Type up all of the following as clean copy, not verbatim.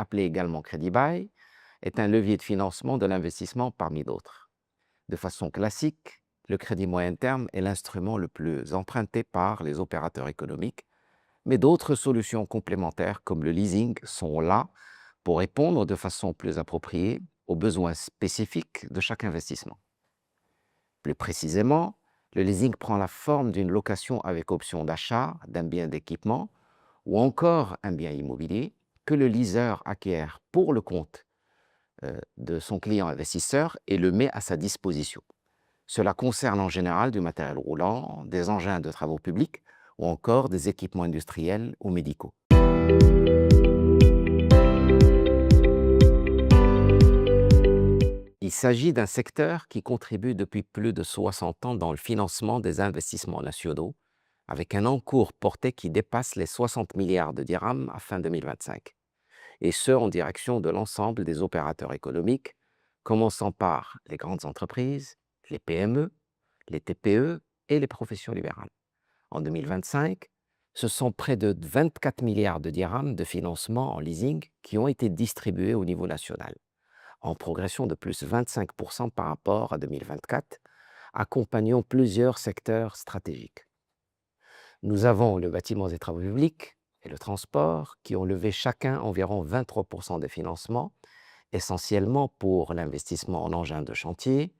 appelé également crédit bail, est un levier de financement de l'investissement parmi d'autres. De façon classique, le crédit moyen terme est l'instrument le plus emprunté par les opérateurs économiques, mais d'autres solutions complémentaires comme le leasing sont là pour répondre de façon plus appropriée aux besoins spécifiques de chaque investissement. Plus précisément, le leasing prend la forme d'une location avec option d'achat d'un bien d'équipement ou encore un bien immobilier que le leaseur acquiert pour le compte de son client investisseur et le met à sa disposition. Cela concerne en général du matériel roulant, des engins de travaux publics ou encore des équipements industriels ou médicaux. Il s'agit d'un secteur qui contribue depuis plus de 60 ans dans le financement des investissements nationaux, avec un encours porté qui dépasse les 60 milliards de dirhams à fin 2025, et ce en direction de l'ensemble des opérateurs économiques, commençant par les grandes entreprises, les PME, les TPE et les professions libérales. En 2025, ce sont près de 24 milliards de dirhams de financement en leasing qui ont été distribués au niveau national, en progression de plus 25% par rapport à 2024, accompagnant plusieurs secteurs stratégiques. Nous avons le bâtiment et travaux publics et le transport qui ont levé chacun environ 23% des financements, essentiellement pour l'investissement en engins de chantier,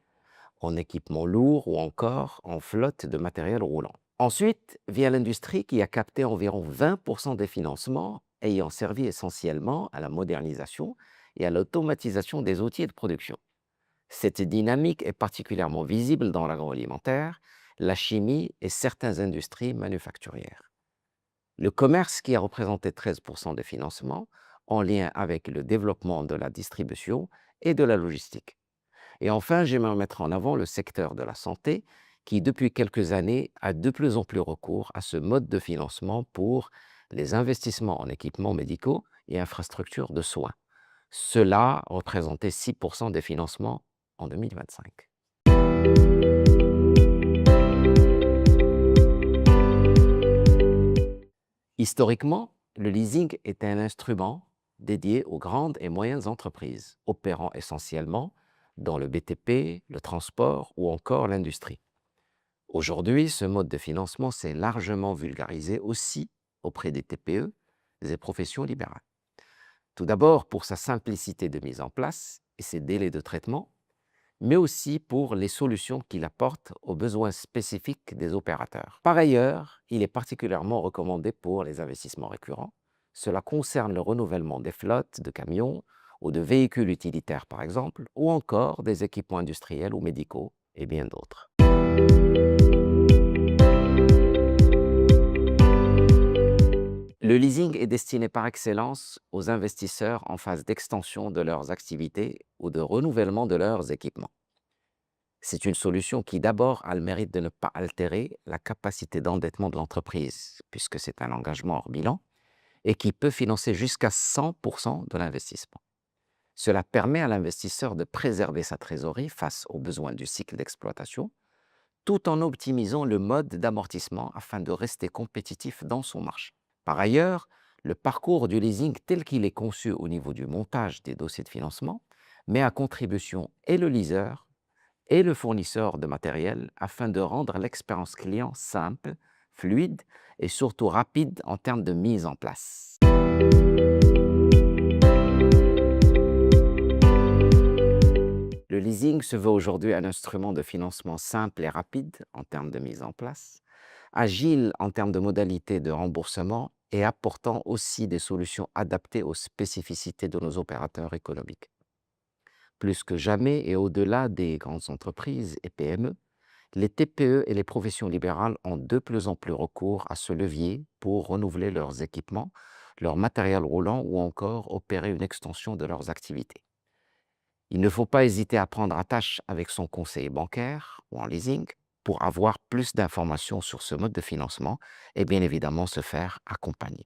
en équipements lourds ou encore en flotte de matériel roulant. Ensuite, vient l'industrie qui a capté environ 20% des financements ayant servi essentiellement à la modernisation et à l'automatisation des outils de production. Cette dynamique est particulièrement visible dans l'agroalimentaire, la chimie et certaines industries manufacturières. Le commerce qui a représenté 13% des financements en lien avec le développement de la distribution et de la logistique. Et enfin, j'aimerais mettre en avant le secteur de la santé qui, depuis quelques années, a de plus en plus recours à ce mode de financement pour les investissements en équipements médicaux et infrastructures de soins. Cela représentait 6% des financements en 2025. Historiquement, le leasing était un instrument dédié aux grandes et moyennes entreprises, opérant essentiellement dans le BTP, le transport ou encore l'industrie. Aujourd'hui, ce mode de financement s'est largement vulgarisé aussi auprès des TPE, des professions libérales. Tout d'abord pour sa simplicité de mise en place et ses délais de traitement, mais aussi pour les solutions qu'il apporte aux besoins spécifiques des opérateurs. Par ailleurs, il est particulièrement recommandé pour les investissements récurrents. Cela concerne le renouvellement des flottes de camions ou de véhicules utilitaires par exemple, ou encore des équipements industriels ou médicaux et bien d'autres. Le leasing est destiné par excellence aux investisseurs en phase d'extension de leurs activités ou de renouvellement de leurs équipements. C'est une solution qui d'abord a le mérite de ne pas altérer la capacité d'endettement de l'entreprise, puisque c'est un engagement hors bilan, et qui peut financer jusqu'à 100% de l'investissement. Cela permet à l'investisseur de préserver sa trésorerie face aux besoins du cycle d'exploitation, tout en optimisant le mode d'amortissement afin de rester compétitif dans son marché. Par ailleurs, le parcours du leasing tel qu'il est conçu au niveau du montage des dossiers de financement met à contribution et le leaser et le fournisseur de matériel afin de rendre l'expérience client simple, fluide et surtout rapide en termes de mise en place. Le leasing se veut aujourd'hui un instrument de financement simple et rapide en termes de mise en place, agile en termes de modalités de remboursement et apportant aussi des solutions adaptées aux spécificités de nos opérateurs économiques. Plus que jamais et au-delà des grandes entreprises et PME, les TPE et les professions libérales ont de plus en plus recours à ce levier pour renouveler leurs équipements, leur matériel roulant ou encore opérer une extension de leurs activités. Il ne faut pas hésiter à prendre attache avec son conseiller bancaire ou en leasing pour avoir plus d'informations sur ce mode de financement et bien évidemment se faire accompagner.